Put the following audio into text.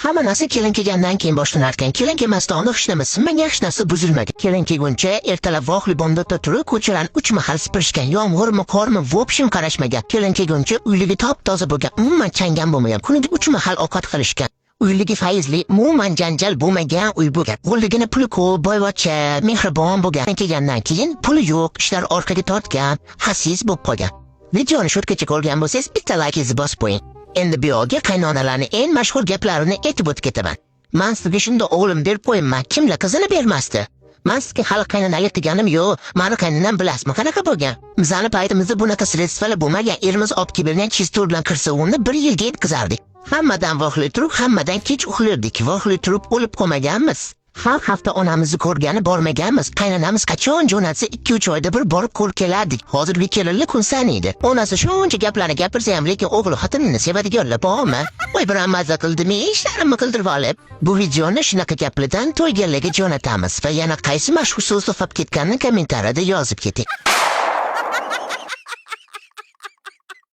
Hamma narsa kelin kelgandan keyin boshlanarkan. Kelin kelmasdan hech nima sinmagan, hech narsa buzilmagan. Kelin kelguncha ertalab vohli bomdodda turib ko'chalarni 3 mahal sipirishgan. Yomg'irmi, qormi, vobshim qarashmagan. Kelin kelguncha uyligi top-toza bo'lgan, umuman changan bo'lmagan. Kuniga 3 mahal ovqat qilishgan. Uyligi fayzli, umuman janjal bo'lmagan uy bo'lgan. Qo'ligina puli ko'p, boyvachcha, mehribon bo'lgan. Kelgandan keyin puli yo'q, ishlar orqaga tortgan, xasis bo'lib qolgan. Videoni shortgacha ko'rgan bo'lsangiz, bitta like'ingizni bosib qo'ying. Endi bu yo'lga qaynonalarning eng mashhur gaplarini aytib o'tib ketaman. Men sizga shunda o'g'lim berib qo'yimman, kimlar qizini bermasdi? Men sizga hali qaynona aytganim yo'q, meni qaynonam bilasizmi qanaqa bo'lgan? Bizani paytimizda bunaqa sredstvalar bo'lmagan, erimiz olib kelgan chistor bilan kirsovni 1 yilga yetkazardik. Hammadan vohli turib, hammadan kech uxlardik. Vohli turib o'lib qolmaganmiz. Har hafta onamizni ko'rgani bormaganmiz. Qaynonamiz qachon jo'natsa 2-3 oyda bir borib ko'r kelardik. Hozirgi kelinlar kun saniydi. Onasi shuncha gaplarni gapirsa ham, lekin o'g'li xotinini sevadiganlar bormi? Voy, biram mazza qildimi, ishlarimni qildirib olib. Bu videoni shunaqa gaplardan to'yganlarga jo'natamiz va yana qaysi mashhur so'z topib ketganini kommentariyada yozib keting.